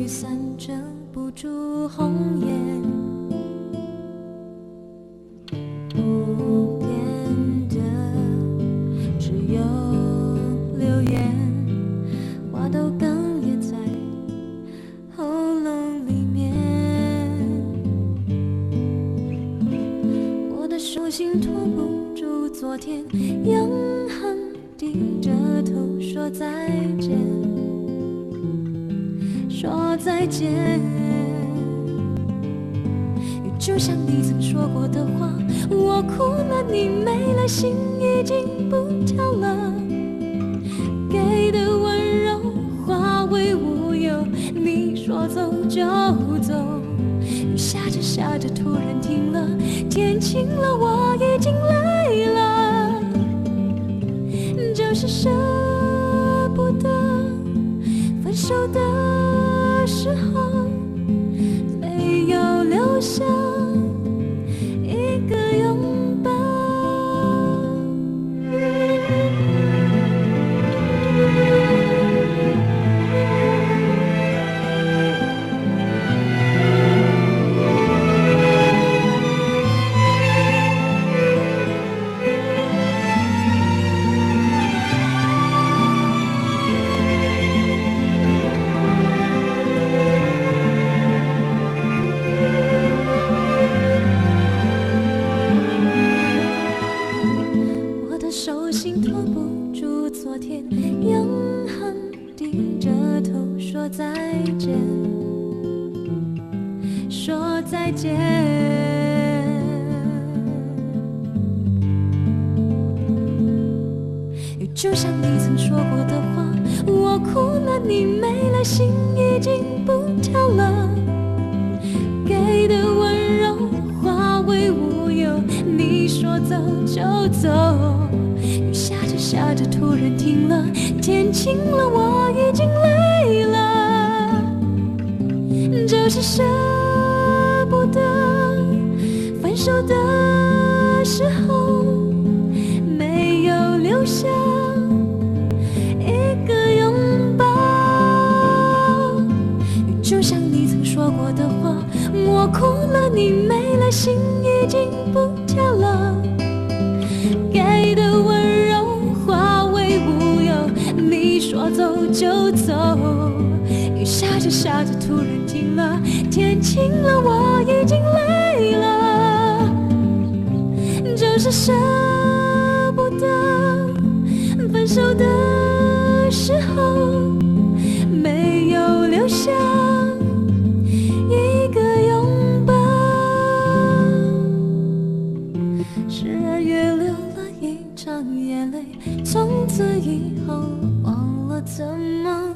散遮不住红颜，不变的只有流言，话都哽咽在喉咙里面。我的手心托不住昨天，永恒低着头说再见，说再见。就像你曾说过的话，我哭了，你没了，心已经不跳了。给的温柔化为乌有，你说走就走。雨下着下着突然停了，天晴了，我已经累了。就是舍不得分手的时候，没有留下一个拥抱。手心托不住昨天，永恒低着头说再见，说再见。就像你曾说过的话，我哭了，你没了，心已经不跳了。给的温柔化为乌有，你说走就走。雨下着下着突然停了，天晴了，我已经累了。就是舍不得分手的时候，没有留下一个拥抱。就像你曾说过的话，我哭了，你没了，心已经不跳了。给的温柔化为乌有，你说走就走。雨下着下着突然停了，天晴了，我已经累了。就是舍不得分手的时候，没有留下一个拥抱。时而月流了一场眼泪，从此以后忘了怎么